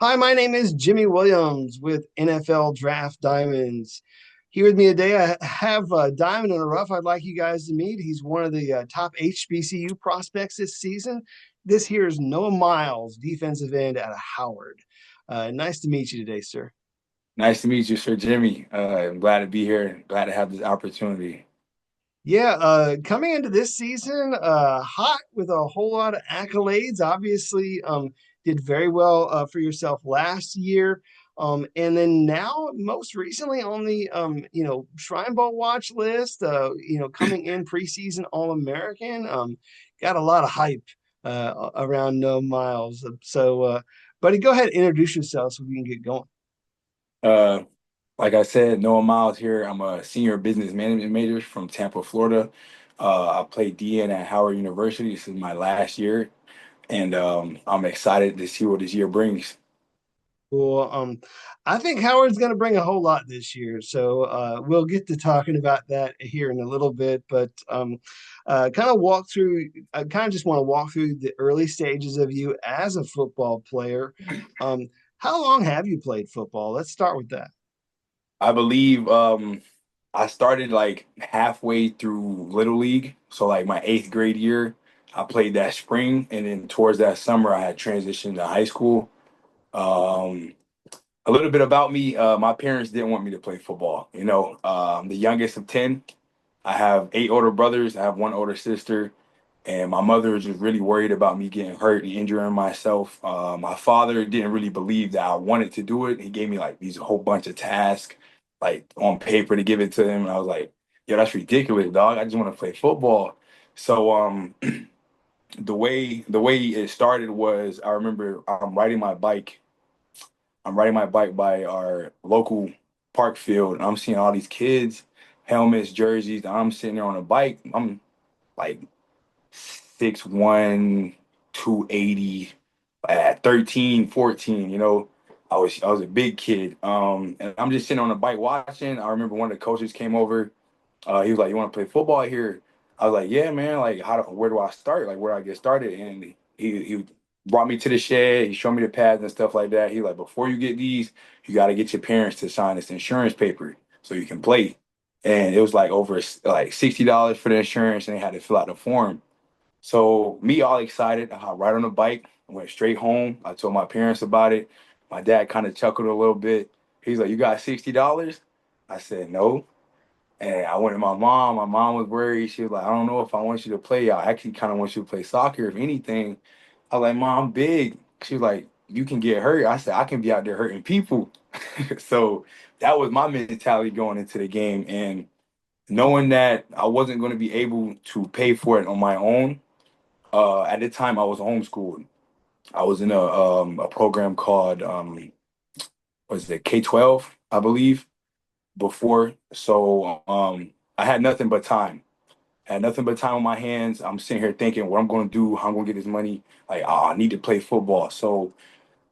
Hi, my name is Jimmy Williams with NFL Draft Diamonds. Here with me today, I have Diamond in the Rough. I'd like you guys to meet. He's one of the top HBCU prospects this season. This here is Noah Miles, defensive end out of Howard. Nice to meet you today, sir. Nice to meet you, Sir Jimmy. I'm glad to be here. Glad to have this opportunity. Yeah, coming into this season, hot with a whole lot of accolades. Obviously, did very well for yourself last year. And then now, most recently on the Shrine Bowl watch list, coming in preseason All-American. Got a lot of hype around No Miles. Buddy, go ahead and introduce yourself so we can get going. Uh, like I said, Noah Miles here. I'm a senior business management major from Tampa, Florida. I played DN at Howard University. This is my last year, and I'm excited to see what this year brings. Cool. I think Howard's going to bring a whole lot this year, so we'll get to talking about that here in a little bit. But kind of walk through. I kind of just want to walk through the early stages of you as a football player. Um, how long have you played football? Let's start with that. I believe I started like halfway through Little League, so like my eighth grade year. I played that spring, and then towards that summer, I had transitioned to high school. Um, a little bit about me. My parents didn't want me to play football. I'm the youngest of 10. I have eight older brothers. I have one older sister. And my mother was just really worried about me getting hurt and injuring myself. My father didn't really believe that I wanted to do it. He gave me like these whole bunch of tasks, like on paper to give it to him. And I was like, yo, that's ridiculous, dog. I just want to play football. So the way it started was I remember I'm riding my bike by our local park field, and I'm seeing all these kids, helmets, jerseys. And I'm sitting there on a bike. I'm like 6'1", 280 at 13, 14. I was a big kid. And I'm just sitting on a bike watching. I remember one of the coaches came over. He was like, "You want to play football here?" I was like, "Yeah, man. Like, where do I start? Like, where do I get started?" And he brought me to the shed. He showed me the pads and stuff like that. He like, "Before you get these, you got to get your parents to sign this insurance paper so you can play." And it was like over like $60 for the insurance, and they had to fill out the form. So me all excited, I hopped right on the bike, I went straight home. I told my parents about it. My dad kind of chuckled a little bit. He's like, "You got $60?" I said, "No." And I went to my mom. My mom was worried. She was like, "I don't know if I want you to play. I actually kind of want you to play soccer, if anything." I was like, "Mom, I'm big." She was like, "You can get hurt." I said, "I can be out there hurting people." So that was my mentality going into the game. And knowing that I wasn't going to be able to pay for it on my own, at the time I was homeschooled. I was in a program called was it K-12, I believe, before. So I had nothing but time. I had nothing but time on my hands. I'm sitting here thinking what I'm going to do, how I'm going to get this money. Like, oh, I need to play football. So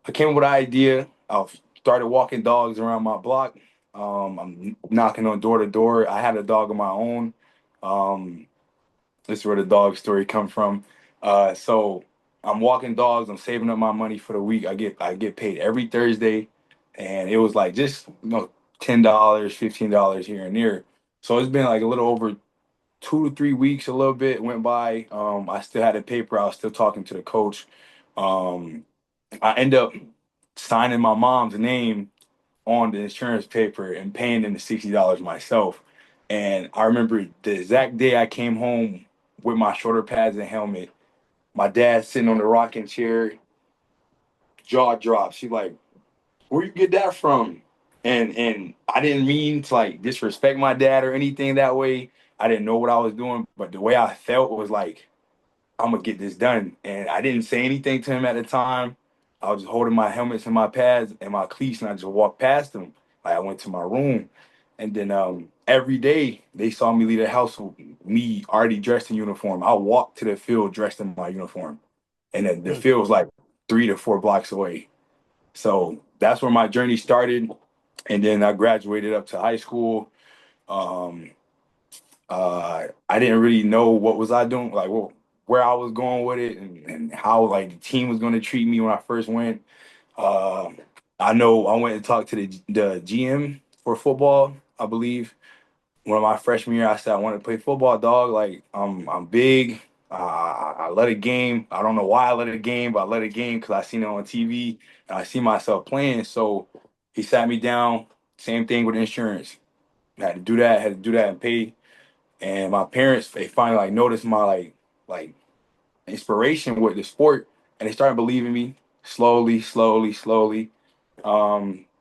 I came up with an idea. I started walking dogs around my block. I'm knocking on door to door. I had a dog of my own. Um, this is where the dog story come from. So I'm walking dogs. I'm saving up my money for the week. I get paid every Thursday, and it was like just $10, $15 here and there. So it's been like a little over 2 to 3 weeks. A little bit went by. I still had the paper. I was still talking to the coach. Um, I end up signing my mom's name on the insurance paper and paying them the $60 myself. And I remember the exact day I came home with my shoulder pads and helmet. My dad sitting on the rocking chair, jaw drops. She like, "Where you get that from?" And I didn't mean to like disrespect my dad or anything that way. I didn't know what I was doing, but the way I felt was like, I'm gonna get this done. And I didn't say anything to him at the time. I was just holding my helmets and my pads and my cleats, and I just walked past him. Like I went to my room, and then every day they saw me leave the house with me already dressed in uniform. I walked to the field dressed in my uniform, and then the Hmm. field was like 3 to 4 blocks away. So that's where my journey started, and then I graduated up to high school. Um, I didn't really know what was I doing, like where I was going with it, and how like the team was going to treat me when I first went. Uh, I know I went and talked to the GM for football, I believe. One of my freshman year, I said I want to play football, dog. Like I'm big. I love a game. I don't know why I love a game, but I love a game because I seen it on TV and I see myself playing. So he sat me down. Same thing with insurance. Had to do that. Had to do that and pay. And my parents, they finally like noticed my like inspiration with the sport, and they started believing me slowly, slowly, slowly.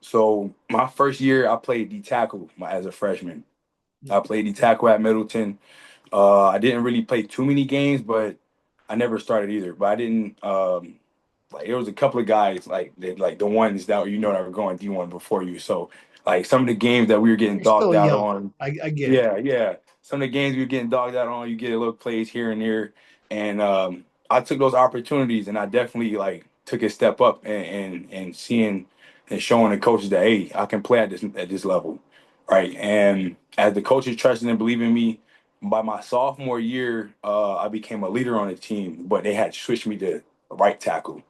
So my first year, I played D tackle as a freshman. I played D tackle at Middleton. I didn't really play too many games, but I never started either. But I didn't like there was a couple of guys like the ones that that were going D1 before you. So like some of the games that we were getting You're dogged still out young. on, I get it. yeah, yeah. Some of the games we were getting dogged out on, you get a little plays here and there, and I took those opportunities, and I definitely like took a step up and seeing and showing the coaches that hey, I can play at this level, right? And as the coaches trusted and believed in me, by my sophomore year, I became a leader on the team, but they had switched me to right tackle.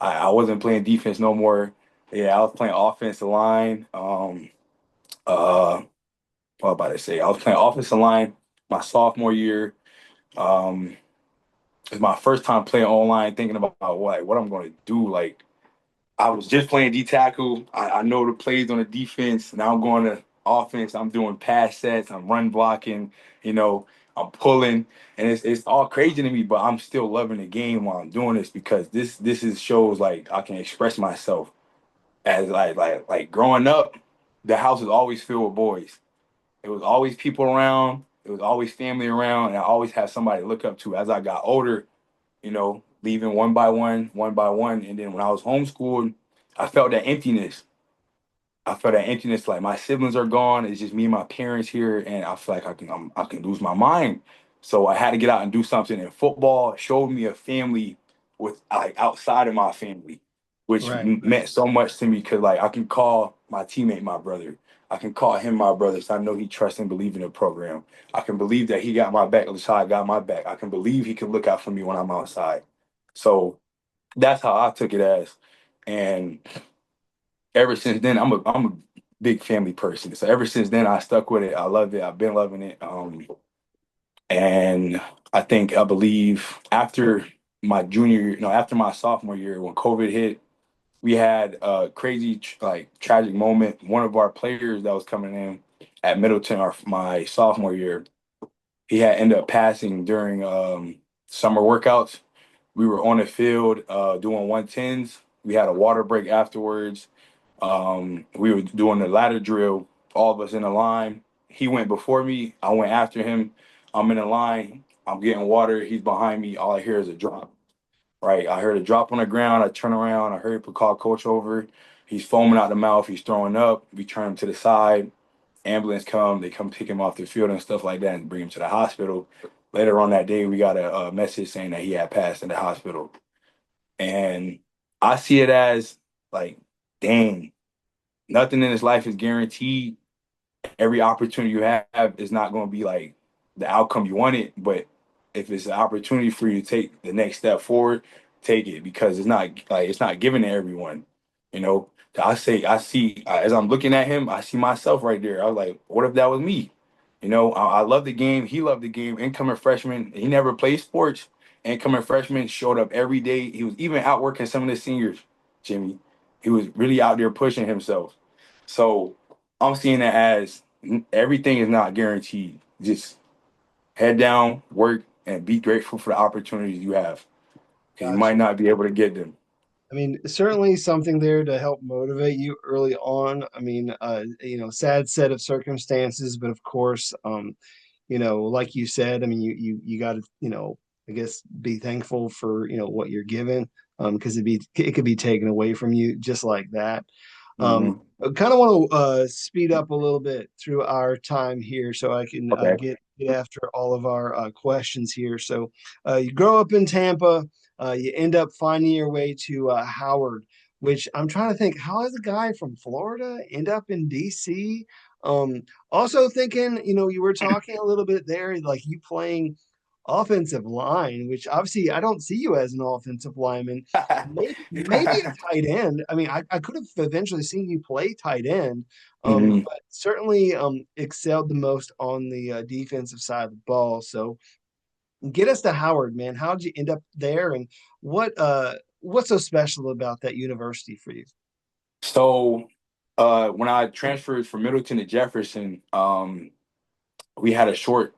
I wasn't playing defense no more. Yeah, I was playing offensive line. Uh, what about to say? I was playing offensive line my sophomore year. Um, it's my first time playing online, thinking about what I'm going to do. Like I was just playing D tackle. I know the plays on the defense. Now I'm going to offense. I'm doing pass sets. I'm run blocking. You know, I'm pulling, and it's all crazy to me. But I'm still loving the game while I'm doing this because this is shows like I can express myself as like growing up. The house is always filled with boys. It was always people around. It was always family around, and I always had somebody to look up to. As I got older, leaving one by one, and then when I was homeschooled, I felt that emptiness. I felt that emptiness. Like my siblings are gone. It's just me and my parents here, and I feel like I can lose my mind. So I had to get out and do something. And football showed me a family with like outside of my family, which Right. meant so much to me because like I can call my teammate my brother. I can call him my brother. So I know he trusts and believes in the program. I can believe that he got my back. That's how I got my back. I can believe he can look out for me when I'm outside. So that's how I took it as. And ever since then, I'm a big family person. So ever since then, I stuck with it. I love it. I've been loving it. And I believe after my junior year, no, after my sophomore year, when COVID hit, we had a crazy, like tragic moment. One of our players that was coming in at Middleton, my sophomore year, he had ended up passing during summer workouts. We were on the field doing 110s. We had a water break afterwards. We were doing the ladder drill, all of us in a line. He went before me. I went after him. I'm in a line. I'm getting water. He's behind me. All I hear is a drop. Right. I heard a drop on the ground. I turn around. I heard him call coach over. He's foaming out the mouth. He's throwing up. We turn him to the side. Ambulance come. They come pick him off the field and stuff like that and bring him to the hospital. Later on that day, we got a message saying that he had passed in the hospital. And I see it as like, dang, nothing in this life is guaranteed. Every opportunity you have is not going to be like the outcome you wanted, but if it's an opportunity for you to take the next step forward, take it because it's not given to everyone. You know, I see as I'm looking at him, I see myself right there. I was like, what if that was me? I love the game. He loved the game. Incoming freshman, he never played sports. Incoming freshman showed up every day. He was even outworking some of the seniors, Jimmy. He was really out there pushing himself. So I'm seeing it as everything is not guaranteed. Just head down, work, and be grateful for the opportunities you have because you might Gotcha. not be able to get them. I mean, certainly something there to help motivate you early on. I mean, sad set of circumstances, but of course, like you said, I mean, you got to, I guess be thankful for, what you're given, because it could be taken away from you just like that. Hmm. I kind of want to speed up a little bit through our time here so I can Okay. get after all of our questions here. So you grow up in Tampa, you end up finding your way to Howard, which I'm trying to think, how does a guy from Florida end up in DC? Um, Also thinking, you were talking a little bit there, like you playing offensive line, which obviously I don't see you as an offensive lineman. Maybe a tight end. I mean, I could have eventually seen you play tight end, Mhm. but certainly excelled the most on the defensive side of the ball. So get us to Howard, man. How'd you end up there, and what's so special about that university for you? So when I transferred from Middleton to Jefferson, we had a short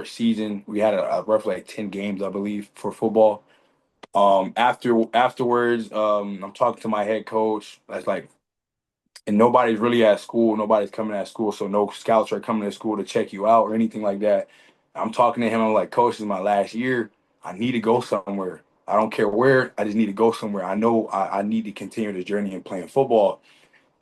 season. We had a roughly like 10 games, I believe, for football. Afterwards, I'm talking to my head coach. That's like, and nobody's really at school. Nobody's coming at school, so no scouts are coming to school to check you out or anything like that. I'm talking to him. I'm like, Coach, this is my last year. I need to go somewhere. I don't care where. I just need to go somewhere. I know I need to continue the journey in playing football.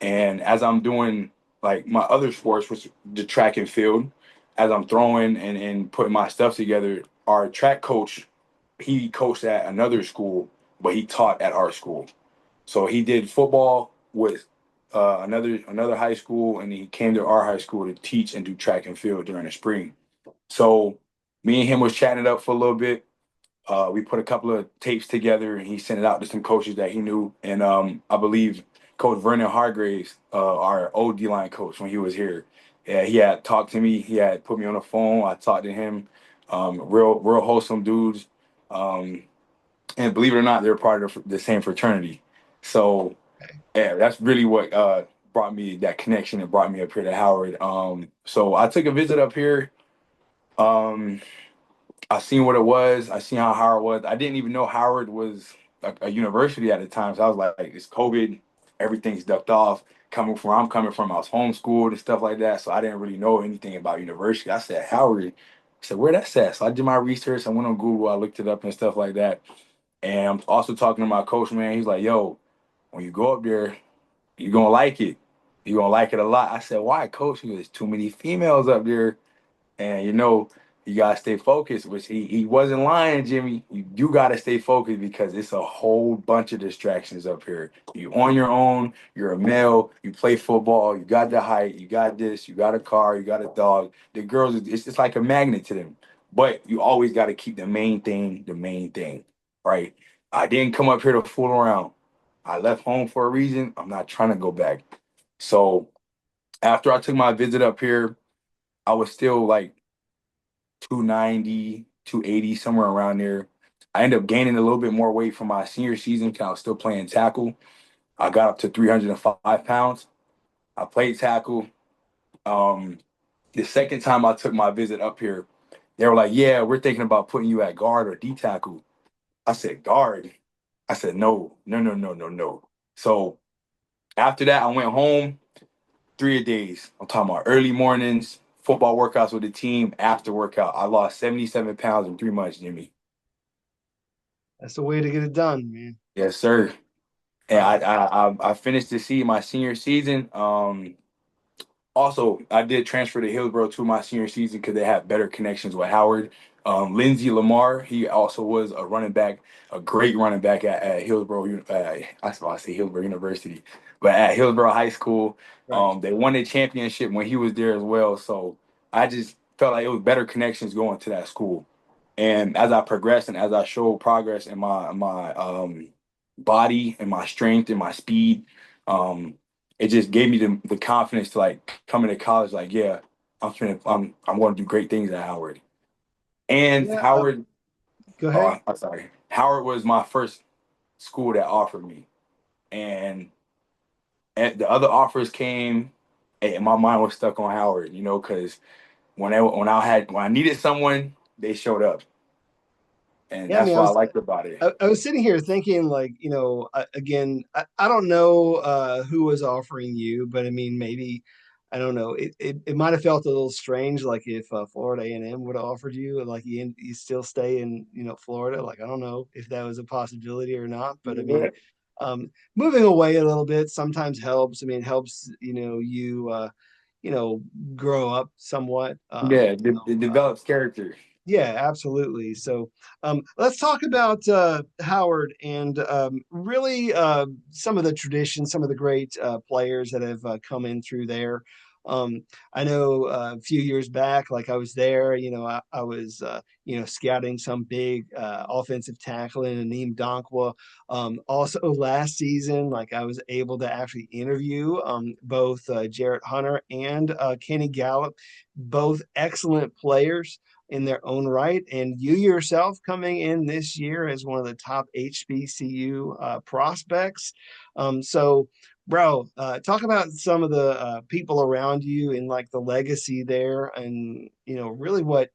And as I'm doing like my other sports, which the track and field, as I'm throwing and putting my stuff together, our track coach, he coached at another school, but he taught at our school. So he did football with another high school, and he came to our high school to teach and do track and field during the spring. So me and him was chatting it up for a little bit. We put a couple of tapes together, and he sent it out to some coaches that he knew. And I believe Coach Vernon Hargraves, our old D line coach, when he was here, yeah, he had talked to me. He had put me on the phone. I talked to him. Real wholesome dudes. Um, and believe it or not, they're part of the same fraternity. So yeah, that's really what brought me that connection and brought me up here to Howard. So I took a visit up here. Um, I seen what it was. I seen how Howard was. I didn't even know Howard was a university at the time. So I was like, it's COVID. Everything's ducked off. Coming from where I'm coming from, I was homeschooled and stuff like that. So I didn't really know anything about university. I said, Howard. I said, where that's at? So I did my research. I went on Google. I looked it up and stuff like that. And I'm also talking to my coach, man. He's like, yo, when you go up there, you're gonna like it. You're gonna like it a lot. I said, why, coach? He goes, there's too many females up there. And you gotta stay focused, which he wasn't lying, Jimmy. You do gotta stay focused because it's a whole bunch of distractions up here. You on your own, you're a male, you play football, you got the height, you got this, you got a car, you got a dog. The girls, it's like a magnet to them. But you always gotta keep the main thing, right? I didn't come up here to fool around. I left home for a reason. I'm not trying to go back. So after I took my visit up here, I was still like 290, 280, somewhere around there. I ended up gaining a little bit more weight from my senior season because I was still playing tackle. I got up to 305 pounds. I played tackle. Um, the second time I took my visit up here, they were like, yeah, we're thinking about putting you at guard or D tackle. I said, guard? I said, no, no, no, no, no, no. So after that, I went home 3 days. I'm talking about early mornings, football workouts with the team, after workout. I lost 77 pounds in 3 months, Jimmy. That's the way to get it done, man. Yes, sir. And Wow. I finished the season, my senior season. Also, I did transfer to Hillsborough to my senior season because they had better connections with Howard. Lindsey Lamar, he also was a running back, a great running back at Hillsborough. I was about to say Hillsborough University, but at Hillsborough High School, Right. they won a championship when he was there as well. So I just felt like it was better connections going to that school. And as I progressed and as I showed progress in my body and my strength and my speed, um, it just gave me the confidence to like come into college. Like, yeah, I'm going to do great things at Howard. And Yeah. Howard, Go ahead. I'm sorry, Howard was my first school that offered me, and the other offers came, and my mind was stuck on Howard. Because when I needed someone, they showed up, and Yeah, I that's mean, what I liked about it. I was sitting here thinking, like, again, I don't know who was offering you, but I mean, maybe I don't know. It might have felt a little strange, like if Florida A&M would have offered you, and like you still stay in Florida. Like I don't know if that was a possibility or not, but I mean, Yeah, moving away a little bit sometimes helps. I mean, it helps you you know grow up somewhat. yeah, it develops character. Yeah, absolutely. So let's talk about Howard and really some of the traditions, some of the great players that have come in through there. I know a few years back, like I was there, I was, scouting some big offensive tackle in Aneem Donkwa. Also last season, like I was able to actually interview both Jarrett Hunter and Kenny Gallup, both excellent players in their own right. And you yourself coming in this year as one of the top HBCU prospects. So, bro, talk about some of the people around you and like the legacy there, and really what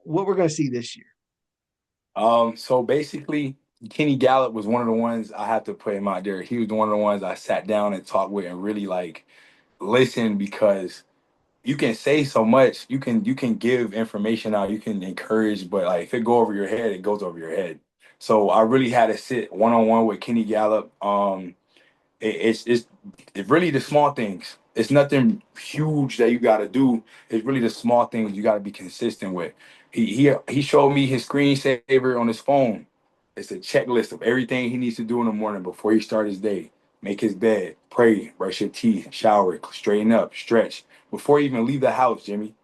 we're going to see this year. So basically, Kenny Gallup was one of the ones I had to put him out there. He was one of the ones I sat down and talked with and really like listen because you can say so much. You can give information out, you can encourage, but like if it go over your head, it goes over your head. So I really had to sit one on one with Kenny Gallup. It's really the small things. It's nothing huge that you got to do. It's really the small things you got to be consistent with. He showed me his screensaver on his phone. It's a checklist of everything he needs to do in the morning before he starts his day. Make his bed, pray, brush your teeth, shower, straighten up, stretch before you even leave the house, Jimmy.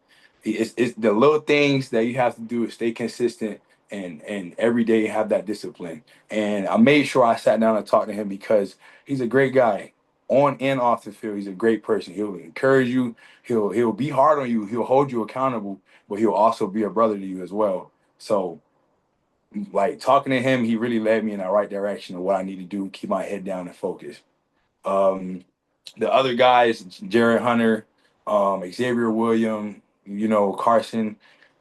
It's the little things that you have to do is stay consistent and every day have that discipline. And I made sure I sat down and talked to him because he's a great guy on and off the field. He's a great person. He'll encourage you. He'll be hard on you. He'll hold you accountable, but he'll also be a brother to you as well. So like talking to him, he really led me in the right direction of what I need to do, keep my head down and focus. Um, the other guys, Jared Hunter, Xavier William, Carson,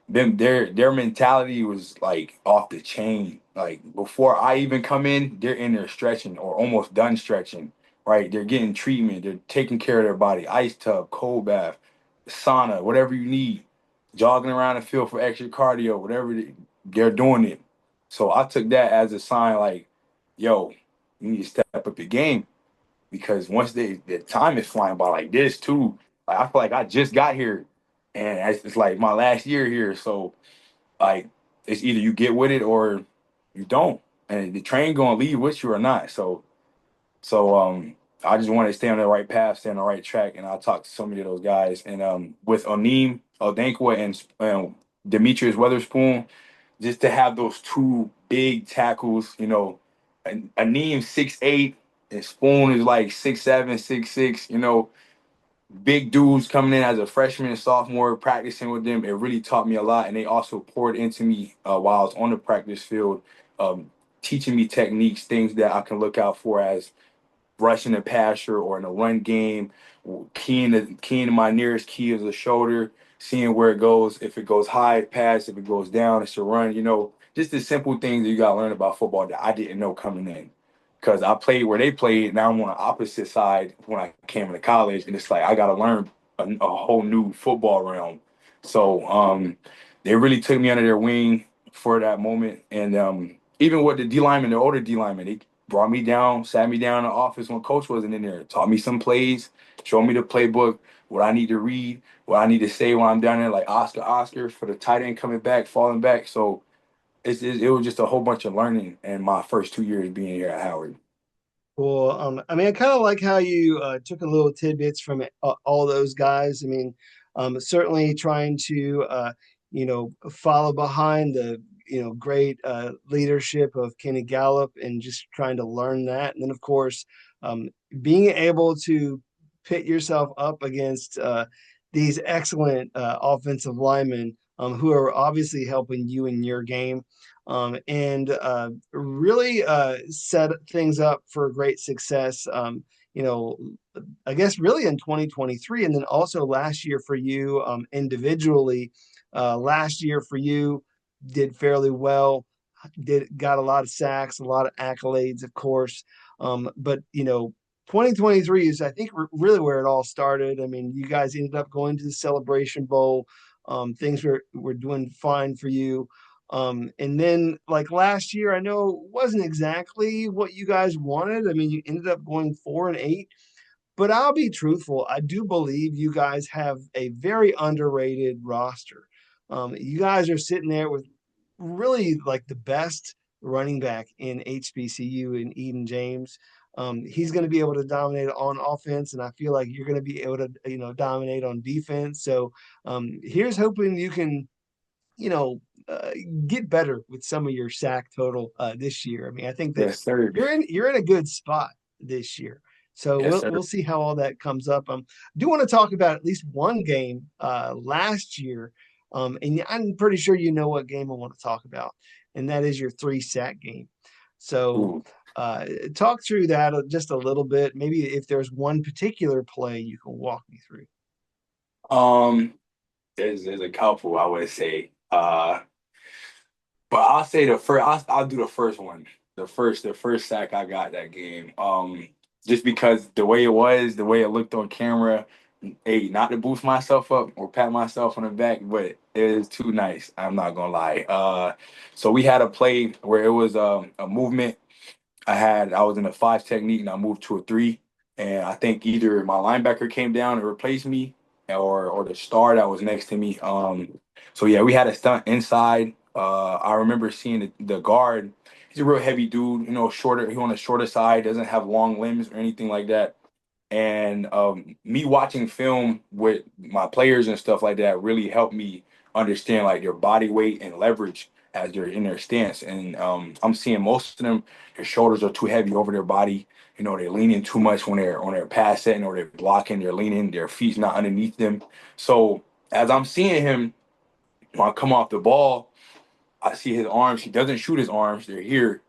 their mentality was like off the chain. Like before I even come in, they're in there stretching or almost done stretching. Right? They're getting treatment. They're taking care of their body. Ice tub, cold bath, sauna, whatever you need. Jogging around the field for extra cardio, whatever they're doing it. So I took that as a sign, like, yo, you need to step up your game because once the time is flying by like this too. Like I feel like I just got here, and it's like my last year here. So like it's either you get with it or you don't, and the train gonna leave with you or not. So I just want to stay on the right path, stay on the right track, and I talked to so many of those guys. And with Oneem Odankwa and Demetrius Weatherspoon, just to have those two big tackles, Aneem 6'8" and Spoon is like 6'7", 6'6", big dudes coming in as a freshman and sophomore, practicing with them. It really taught me a lot, and they also poured into me while I was on the practice field, um, teaching me techniques, things that I can look out for as rushing the passer or in the run game, keying to my nearest key is the shoulder, seeing where it goes. If it goes high, pass. If it goes down, it's a run. Just the simple things that you got to learn about football that I didn't know coming in. Because I played where they played, now I'm on the opposite side when I came into college, and it's like I got to learn a whole new football realm. So they really took me under their wing for that moment, and even with the D lineman, the older D lineman, they brought me down, sat me down in the office when coach wasn't in there, taught me some plays, showed me the playbook, what I need to read, what I need to say when I'm down there, like Oscar for the tight end coming back, falling back. So it was just a whole bunch of learning in my first 2 years being here at Howard. Well, I mean, I kind of like how you took a little tidbits from all those guys. I mean, certainly trying to, follow behind the, great leadership of Kenny Gallup and just trying to learn that. And then, of course, um, being able to pit yourself up against these excellent offensive linemen who are obviously helping you in your game and really set things up for great success. You know, I guess really in 2023, and then also last year for you individually. Last year for you did fairly well. Got a lot of sacks, a lot of accolades, of course. But 2023 is, I think, really where it all started. I mean, you guys ended up going to the Celebration Bowl. Things were doing fine for you. And then like last year, I know it wasn't exactly what you guys wanted. I mean, you ended up going 4-8, but I'll be truthful. I do believe you guys have a very underrated roster. You guys are sitting there with really like the best running back in HBCU in Eden James. He's going to be able to dominate on offense, and I feel like you're going to be able to, dominate on defense. So here's hoping you can, you know, get better with some of your sack total this year. I mean, I think that Yes, sir. you're in a good spot this year. So Yes, we'll sir. we'll see how all that comes up. I do want to talk about at least one game last year, and I'm pretty sure you know what game I want to talk about, and that is your 3 sack game. So Ooh. talk through that just a little bit. Maybe if there's one particular play you can walk me through. Um, there's a couple I would say. But I'll say the first. I'll do the first one. The first sack I got that game. Just because the way it was, the way it looked on camera. Hey, not to boost myself up or pat myself on the back, but it is too nice. I'm not gonna lie. So we had a play where it was a movement. I was in a 5 technique and I moved to a 3. And I think either my linebacker came down and replaced me or the star that was next to me. So yeah, we had a stunt inside. I remember seeing the guard. He's a real heavy dude, shorter. He on the shorter side, doesn't have long limbs or anything like that. And me watching film with my players and stuff like that really helped me understand like their body weight and leverage as they're in their stance. And I'm seeing most of them, their shoulders are too heavy over their body. They're leaning too much when they're on their pass setting or they're blocking. They're leaning. Their feet's not underneath them. So as I'm seeing him when I come off the ball, I see his arms. He doesn't shoot his arms. They're here.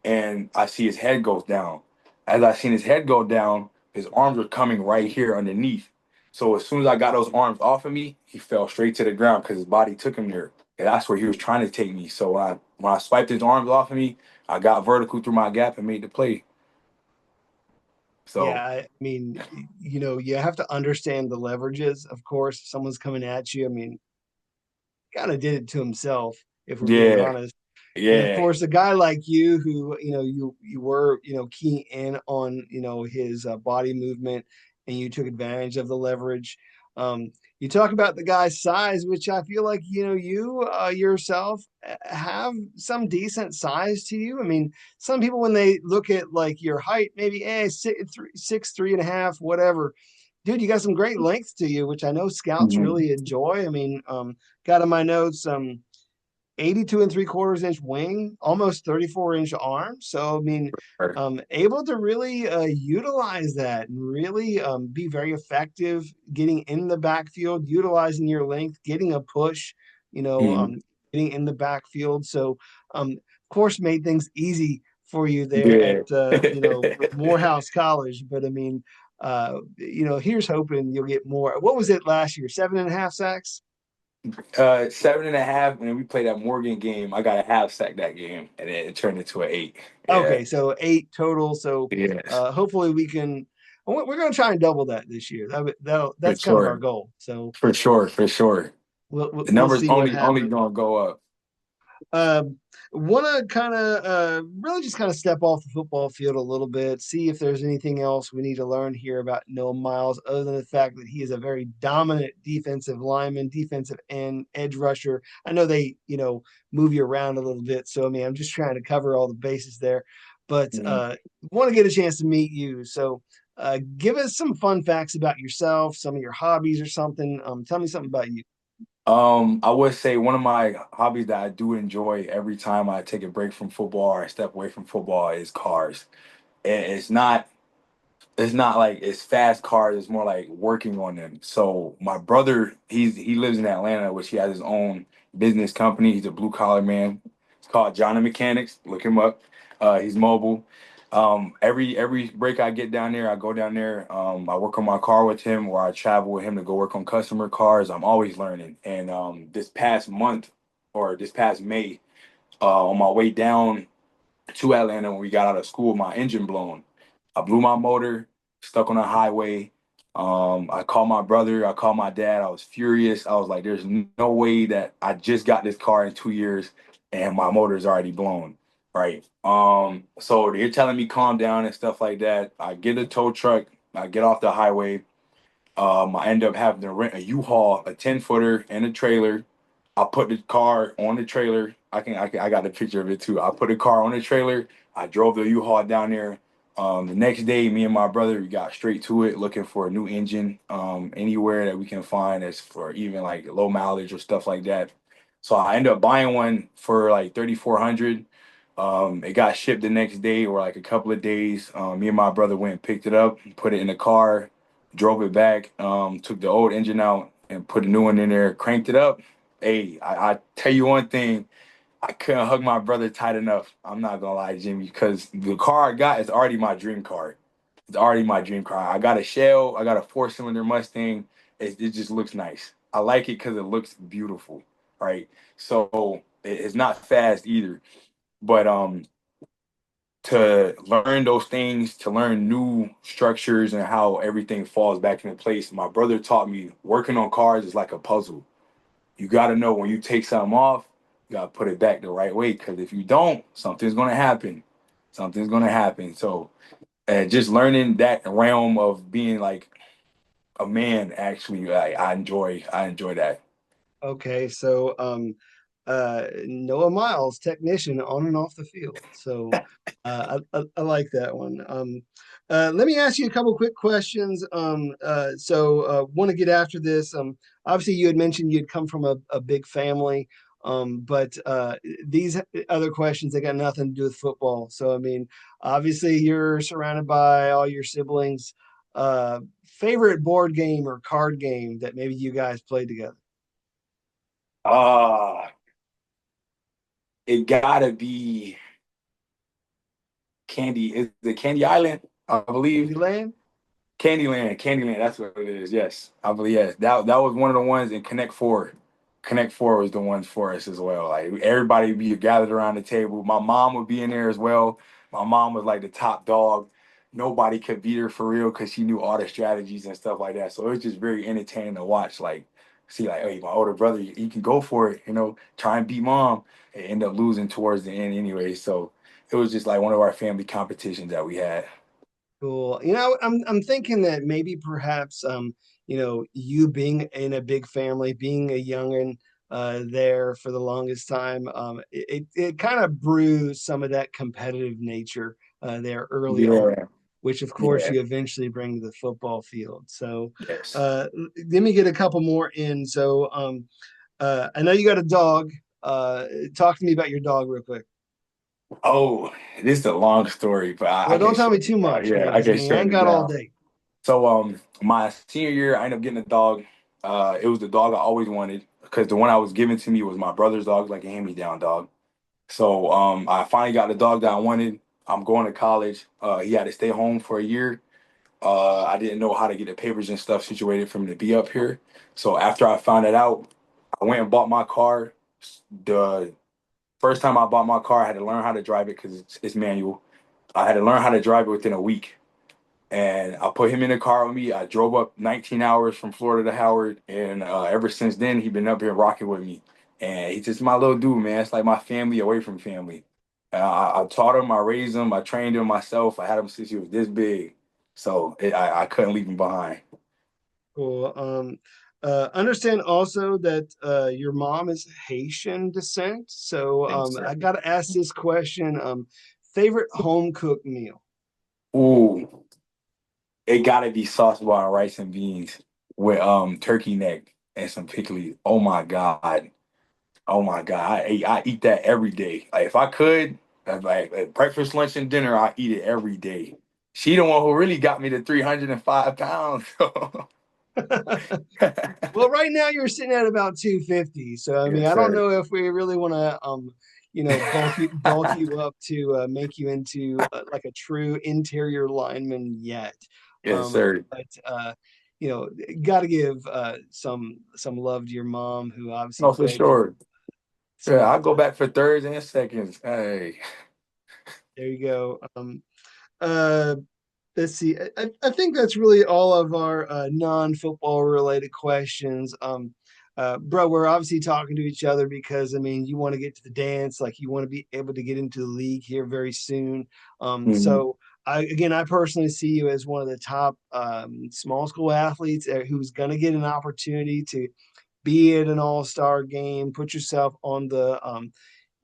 And I see his head goes down. As I seen his head go down, his arms were coming right here underneath. So as soon as I got those arms off of me, he fell straight to the ground because his body took him there. And that's where he was trying to take me. So when I swiped his arms off of me, I got vertical through my gap and made the play. Yeah, So I mean, you have to understand the leverages. Of course, if someone's coming at you, I mean, kind of did it to himself, if we're being yeah, honest. And of yeah. course, a guy like you, who you were key in on his body movement, and you took advantage of the leverage. You talk about the guy's size, which I feel like you yourself have some decent size to you. I mean, some people when they look at like your height, maybe 6'3", 6'3.5", whatever. Dude, you got some great length to you, which I know scouts Mhm. really enjoy. I mean, got in my notes, 82 3/4 inch wing, almost 34-inch arm. So, I mean, able to really utilize that and really be very effective getting in the backfield, utilizing your length, getting a push, you know, Mhm. um, getting in the backfield. So, of course, made things easy for you there at, Yeah. Morehouse College. But I mean, here's hoping you'll get more. What was it last year? 7.5 sacks? 7.5, and then we played that Morgan game. I got a half sack that game, and then it turned into an 8. Yeah. Okay, so 8 total. So Yes. hopefully we can. We're going to try and double that this year. For That's kind of our sure. goal. So For sure. For sure. we'll The we'll numbers see what only happens. gonna go up. Want to kind of really just kind of step off the football field a little bit, see if there's anything else we need to learn here about Noah Miles, other than the fact that he is a very dominant defensive lineman, defensive end, edge rusher. I know they, move you around a little bit. So, I mean, I'm just trying to cover all the bases there, but Mhm. want to get a chance to meet you. So, give us some fun facts about yourself, some of your hobbies or something. Tell me something about you. I would say one of my hobbies that I do enjoy every time I take a break from football or I step away from football is cars. And it's not like it's fast cars, it's more like working on them. So my brother, he lives in Atlanta, which he has his own business company. He's a blue collar man. It's called Johnny Mechanics. Look him up. He's mobile. Every break I get down there, I go down there. I work on my car with him, or I travel with him to go work on customer cars. I'm always learning. And this past month, or this past May, on my way down to Atlanta when we got out of school, my engine blown. I blew my motor, stuck on the highway. I called my brother, I called my dad. I was furious. I was like, there's no way that I just got this car in 2 years and my motor's already blown. Right. So they're telling me calm down and stuff like that. I get a tow truck, I get off the highway. I end up having to rent a U-Haul, a 10-footer and a trailer. I put the car on the trailer. I got a picture of it too. I put the car on the trailer. I drove the U-Haul down there. The next day, me and my brother we got straight to it, looking for a new engine, anywhere that we can find that's for even like low mileage or stuff like that. So I ended up buying one for like 3,400. It got shipped the next day or like a couple of days. Me and my brother went and picked it up, put it in the car, drove it back, took the old engine out and put a new one in there, cranked it up. Hey, I tell you one thing. I couldn't hug my brother tight enough. I'm not gonna lie, Jimmy, because the car I got is already my dream car. It's already my dream car. I got a shell. I got a four-cylinder Mustang. It just looks nice. I like it because it looks beautiful, right? So it's not fast either. But to learn those things, to learn new structures and how everything falls back into place, my brother taught me working on cars is like a puzzle. You got to know when you take something off, you got to put it back the right way. Because if you don't, something's going to happen. Something's going to happen. So just learning that realm of being like a man, actually, I enjoy that. Okay, so Noah Miles, technician on and off the field. So I like that one. Let me ask you a couple quick questions. Want to get after this. Obviously, you had mentioned you'd come from a big family, but these other questions, they got nothing to do with football. So, I mean, obviously, you're surrounded by all your siblings. Favorite board game or card game that maybe you guys played together? Ah, it gotta be Candy. Is it Candy Island? I believe. Candyland? Candyland, Candyland, that's what it is. Yes, I believe yes. That was one of the ones in Connect Four. Connect Four was the ones for us as well. Like everybody would be gathered around the table. My mom would be in there as well. My mom was like the top dog. Nobody could beat her for real because she knew all the strategies and stuff like that. So it was just very entertaining to watch. Like see, like, hey, my older brother, he can go for it. Try and beat mom and end up losing towards the end anyway. So it was just like one of our family competitions that we had. Cool. I'm thinking that maybe perhaps you being in a big family, being a youngin there for the longest time, it kind of brews some of that competitive nature there early on, Yeah, which of course yeah. you eventually bring to the football field. So Yes. uh let me get a couple more in. So I know you got a dog. Talk to me about your dog real quick. Oh, this is a long story, but I Well, can don't tell me shorten too it down. much, Yeah, man, I because I can mean I ain't shorten it got all down. day. So, my senior year, I ended up getting a dog. It was the dog I always wanted because the one I was given to me was my brother's dog, like a hand-me-down dog. So, I finally got the dog that I wanted. I'm going to college. He had to stay home for a year. I didn't know how to get the papers and stuff situated for him to be up here. So after I found it out, I went and bought my car. The first time I bought my car, I had to learn how to drive it because it's manual. I had to learn how to drive it within a week. And I put him in the car with me. I drove up 19 hours from Florida to Howard. And ever since then, he's been up here rocking with me. And he's just my little dude, man. It's like my family away from family. I taught him, I raised him, I trained him myself. I had him since he was this big. So I couldn't leave him behind. Cool. Understand also that your mom is Haitian descent. So Yes, sir. I got to ask this question. Favorite home cooked meal? Ooh, it gotta be sauce bar rice and beans with turkey neck and some pickles. Oh my God. Oh my God, I eat that every day. Like if I could, like at breakfast, lunch, and dinner, I eat it every day. She the one who really got me to 305 pounds. Well, right now you're sitting at about 250. So I mean, Yes, I don't sir. know if we really want to bulk you up to make you into like a true interior lineman yet. Yes, Um, sir. but got to give some love to your mom who obviously No, for played for. sure. Yeah, So I go back for thirds and seconds. Hey. there you go. Uh, let's see. I think that's really all of our non-football related questions. Bro, we're obviously talking to each other because I mean, you want to get to the dance, like you want to be able to get into the league here very soon. Mhm. I personally see you as one of the top small school athletes who's going to get an opportunity to be at an all-star game, put yourself on the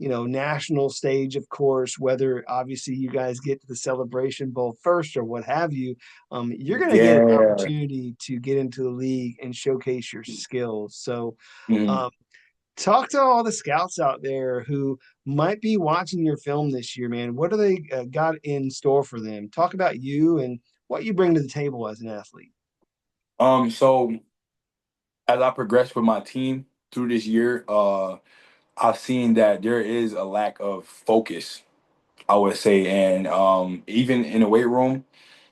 national stage, of course, whether obviously you guys get to the Celebration Bowl first or what have you, you're going to get an Yeah. opportunity to get into the league and showcase your skills. So, Mhm. um, talk to all the scouts out there who might be watching your film this year, man. What do they got in store for them? Talk about you and what you bring to the table as an athlete. So as I progress with my team through this year, I've seen that there is a lack of focus, I would say, and even in the weight room,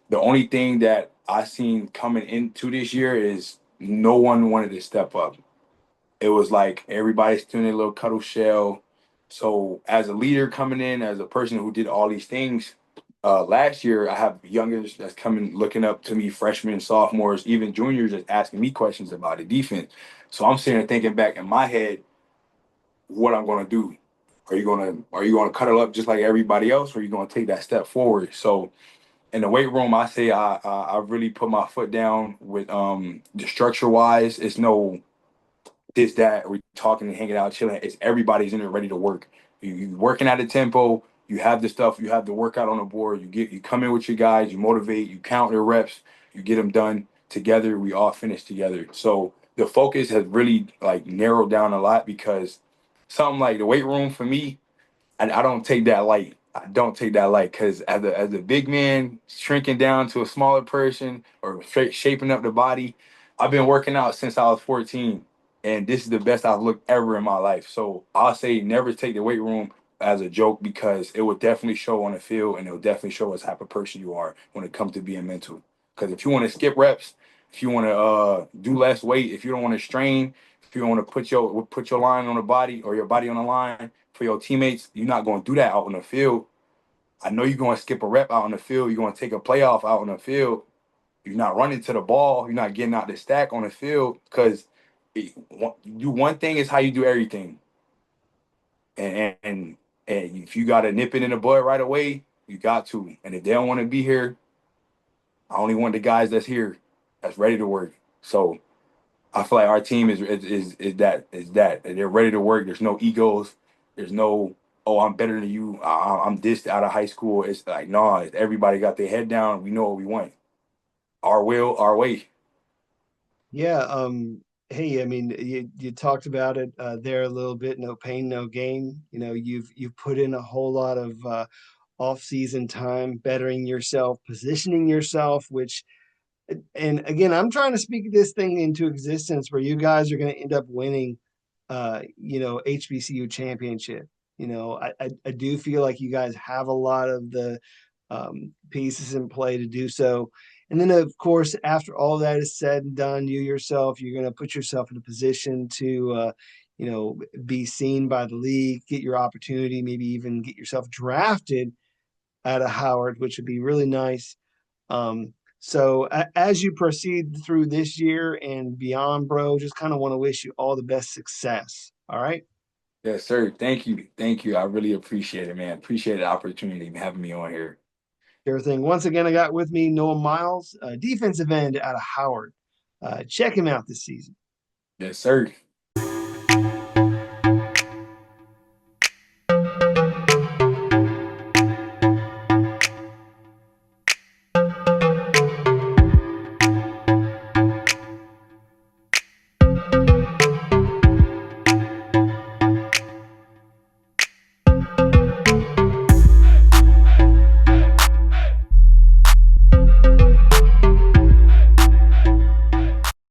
the only thing that I seen coming into this year is no one wanted to step up. It was like everybody's doing a little cuddle shell. So as a leader coming in, as a person who did all these things, last year I have youngers that's coming looking up to me, freshmen, sophomores, even juniors, just asking me questions about the defense. So I'm sitting there thinking back in my head, what I'm gonna do. Are you gonna cuddle up just like everybody else, or are you gonna take that step forward? So in the weight room, I say I really put my foot down with the structure wise. It's no this that we talking and hanging out chilling. It's everybody's in there ready to work. You working at a tempo. You have the stuff. You have the workout on the board. You come in with your guys. You motivate. You count your reps. You get them done together. We all finish together. So the focus has really like narrowed down a lot because something like the weight room for me, I don't take that light. I don't take that light because as a big man shrinking down to a smaller person or shaping up the body, I've been working out since I was 14, and this is the best I've looked ever in my life. So I'll say never take the weight room as a joke because it will definitely show on the field, and it will definitely show us type of person you are when it comes to being mental. Because if you want to skip reps, if you want to do less weight, if you don't want to strain, if you don't want to put your line on the body or your body on the line for your teammates, you're not going to do that out on the field. I know you're going to skip a rep out on the field. You're going to take a playoff out on the field. You're not running to the ball. You're not getting out the stack on the field because you one thing is how you do everything. And if you got to nip it in the bud right away, you got to. And if they don't want to be here, I only want the guys that's here, that's ready to work. So I feel like our team is that they're ready to work. There's no egos. There's no I'm better than you. I'm this out of high school. It's like nah. Everybody got their head down. We know what we want. Our will, our way. Yeah, hey, I mean, you talked about it there a little bit. No pain, no gain. You've put in a whole lot of off-season time, bettering yourself, positioning yourself, which and again, I'm trying to speak this thing into existence where you guys are going to end up winning, HBCU championship. I do feel like you guys have a lot of the pieces in play to do so. And then, of course, after all that is said and done, you yourself, you're going to put yourself in a position to, be seen by the league, get your opportunity, maybe even get yourself drafted out of Howard, which would be really nice. So as you proceed through this year and beyond, bro, just kind of want to wish you all the best success. All right. Yes, sir. Thank you. Thank you. I really appreciate it, man. Appreciate the opportunity of having me on here. Everything. Once again, I got with me Noah Miles, defensive end out of Howard. Check him out this season. Yes, sir.